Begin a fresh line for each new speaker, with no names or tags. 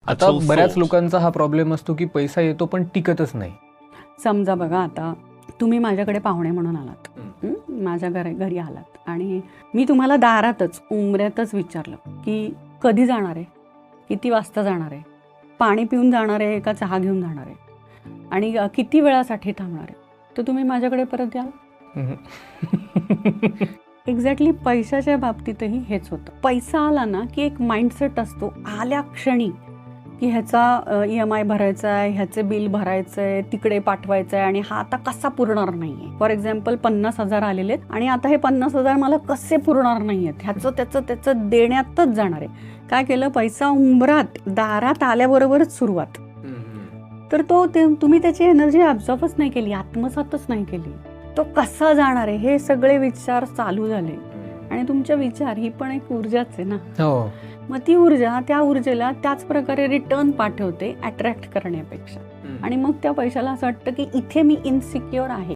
आता बऱ्याच लोकांचा हा प्रॉब्लेम असतो की पैसा येतो पण टिकतच नाही.
समजा बघा, आता तुम्ही माझ्याकडे पाहुणे म्हणून आलात, माझ्या घरी आलात आणि मी तुम्हाला दारातच उंबऱ्यातच विचारलं की कधी जाणार आहे, किती वाजता जाणार आहे, पाणी पिऊन जाणार आहे का चहा घेऊन जाणार आहे आणि किती वेळासाठी थांबणार आहे, तर तुम्ही माझ्याकडे परत याल? एक्झॅक्टली पैशाच्या बाबतीतही हेच होतं. पैसा आला ना की एक माइंडसेट असतो आल्या क्षणी की ह्याचा EMI भरायचा आहे, ह्याचे बिल भरायचं आहे, तिकडे पाठवायचं आहे आणि हा आता कसा पुरणार नाही आहे. फॉर एक्झाम्पल 50,000 आलेले आहेत आणि आता हे 50,000 मला कसे पुरणार नाही आहेत, ह्याचं त्याचं देण्यातच जाणार आहे. काय केलं, पैसा उंबरात दारात आल्याबरोबरच सुरुवात. तर तुम्ही त्याची एनर्जी ॲब्झॉर्बच नाही केली, आत्मसातच नाही केली. तो कसा जाणार आहे हे सगळे विचार चालू झाले आणि तुमचे विचार ही पण एक ऊर्जाच आहे ना.
हो,
मग ती ऊर्जा त्या ऊर्जेला त्याच प्रकारे रिटर्न पाठवते अट्रॅक्ट करण्यापेक्षा. आणि मग त्या पैशाला असं वाटतं की इथे मी इनसिक्युअर आहे.